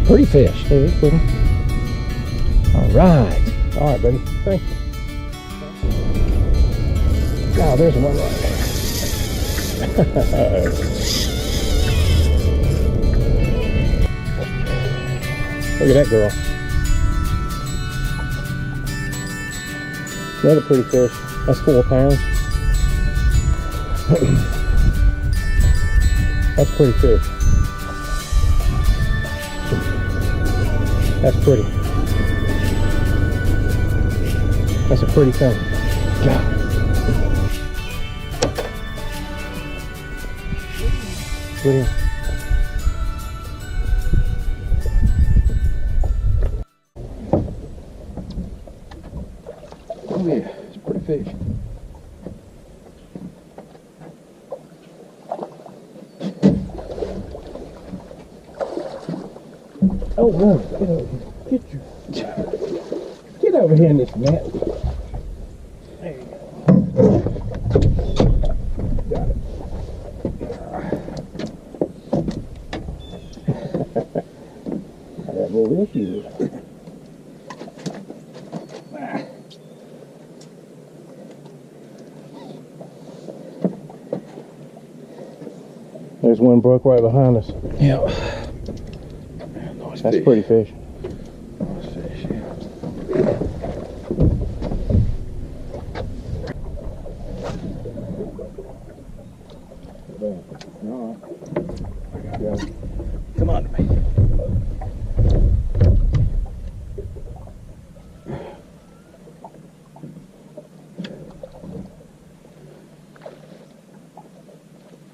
Pretty fish. Yeah, it's pretty. All right. All right, buddy. Thank you. Oh, there's one right there. Look at that girl. Another pretty fish. That's 4 pounds. That's pretty fish. That's pretty. That's a pretty thing. God. Brilliant. Oh yeah, it's a pretty fish. Oh no, get over here in this net. There you go. Got it. I got little issues. There's one broke right behind us. Yeah. That's pretty fish. Nice fish, yeah. All right. Yeah. Come on to me.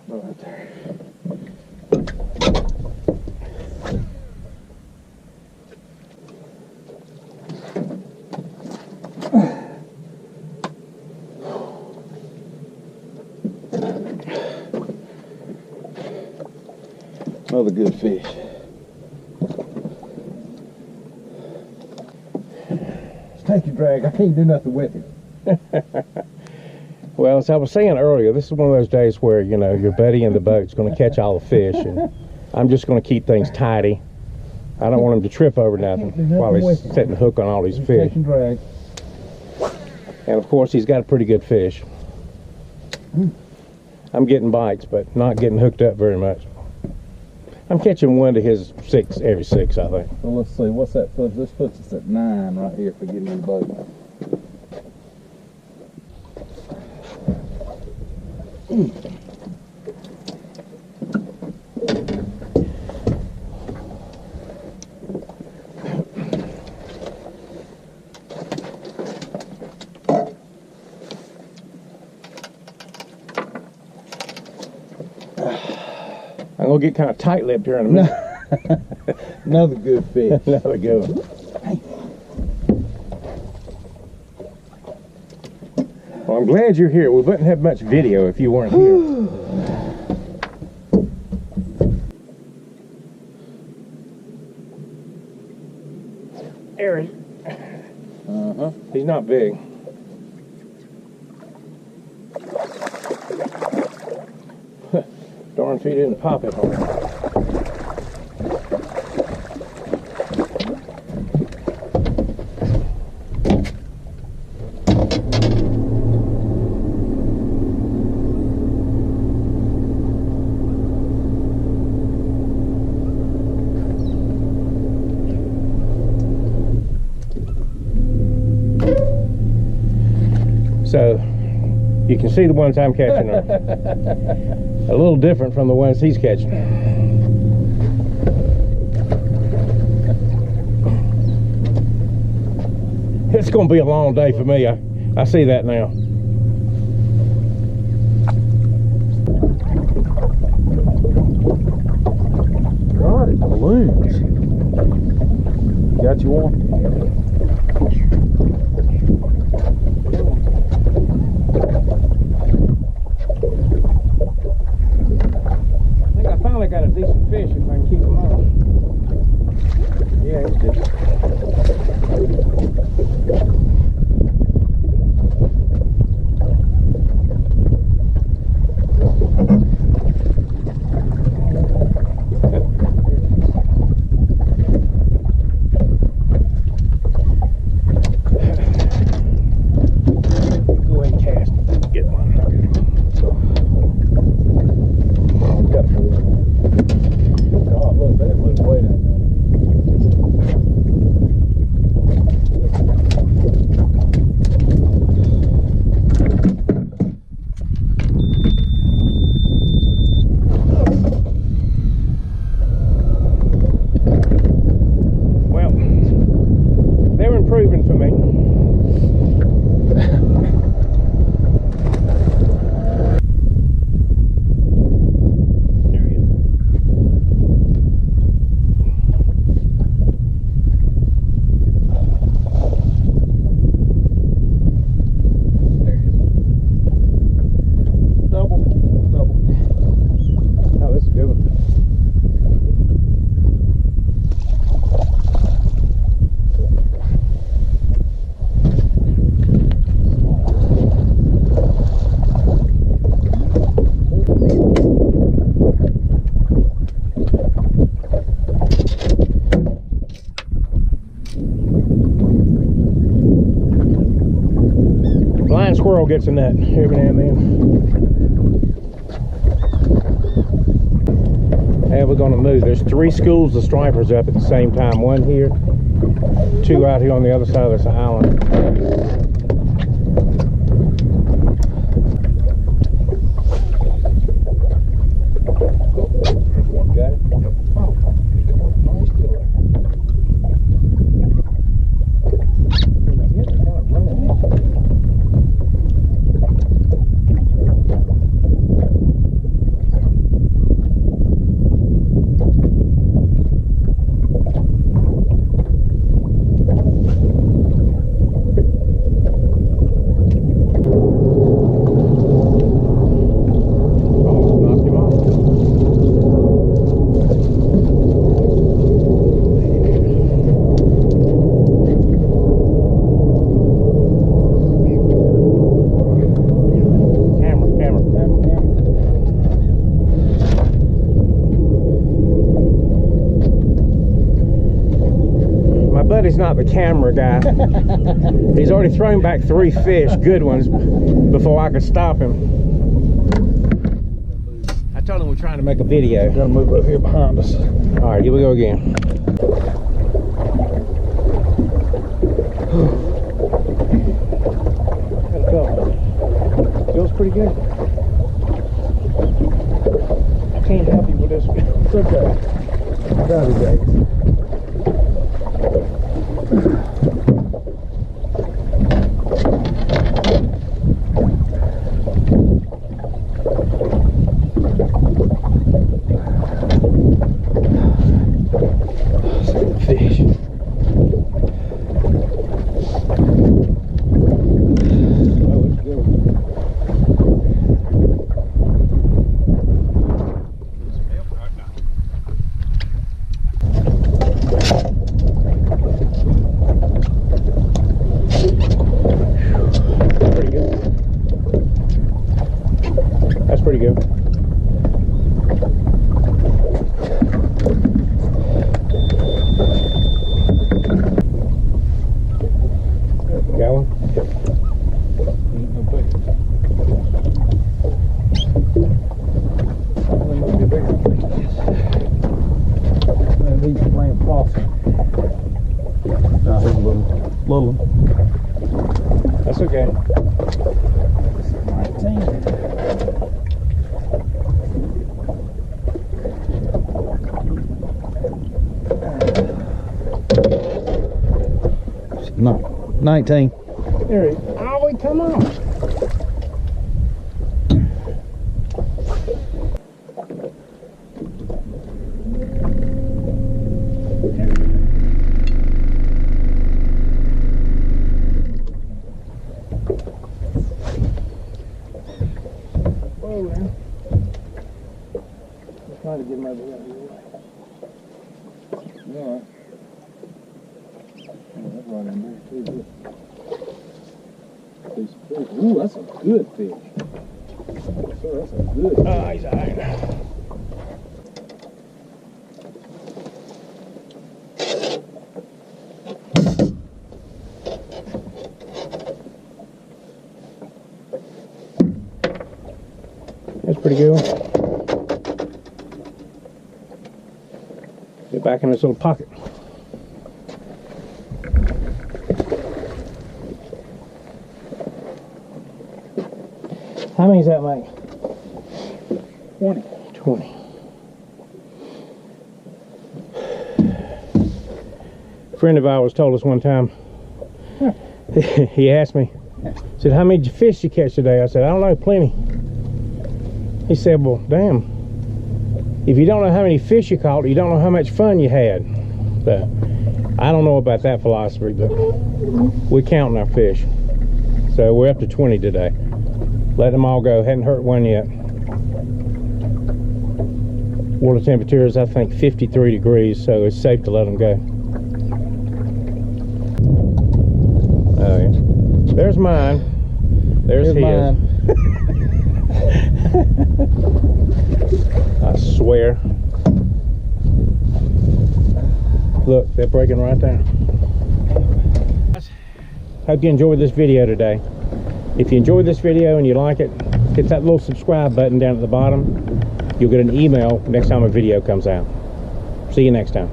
Right there. Another good fish. Take your drag. I can't do nothing with it. Well, as I was saying earlier, this is one of those days where, you know, your buddy in the boat's going to catch all the fish, and I'm just going to keep things tidy. I don't want him to trip over nothing while he's setting the hook on all these fish. And of course, he's got a pretty good fish. I'm getting bites, but not getting hooked up very much. I'm catching one to his 6 every 6, I think. Well, let's see. What's that? This puts us at 9 right here for getting in the boat. I'm going to get kind of tight-lipped here in a minute. Another good fish. Another good one. Well, I'm glad you're here. We wouldn't have much video if you weren't here. Aaron. Uh-huh. He's not big. Darn if he didn't pop it on me. So, you can see the ones I'm catching are a little different from the ones he's catching. It's going to be a long day for me. I see that now. God, it balloons. Got you one? I got a decent fish if I can keep them on. Yeah, it's decent. gets a nut every now and then. And we're going to move. There's 3 schools of stripers up at the same time. 1 here, 2 out here on the other side of this island. Got it? Oh, no, he's still there. He's not the camera guy. He's already thrown back 3 fish, good ones, before I could stop him. I told him we're trying to make a video. Gotta move up here behind us. All right, here we go again. How'd it go? Feels pretty good. I can't help you with this. It's okay. Got it, Jake. Fish. Oh, it's good. Pretty good. That's pretty good. Got one? Ain't no bigger. There must be a bigger one. Man, he's playing possum. No, he's a little one. That's okay. 19. There he is. Oh, come on. Whoa, man. I'm trying to get him over here. Yeah. That's right in there too. Ooh, that's a good fish. Sir, that's a good fish. Oh, he's all right. That's pretty good one. Get back in this little pocket. How many does that make? 20. 20. A friend of ours told us one time, he asked me, said, how many fish you catch today? I said, I don't know, plenty. He said, well, damn, if you don't know how many fish you caught, you don't know how much fun you had. So, I don't know about that philosophy, but we're counting our fish. So we're up to 20 today. Let them all go. Hadn't hurt one yet. Water temperature is, I think, 53 degrees, so it's safe to let them go. Oh, yeah. There's mine. There's his. Mine. I swear. Look, they're breaking right there. Hope you enjoyed this video today. If you enjoyed this video and you like it, hit that little subscribe button down at the bottom. You'll get an email next time a video comes out. See you next time.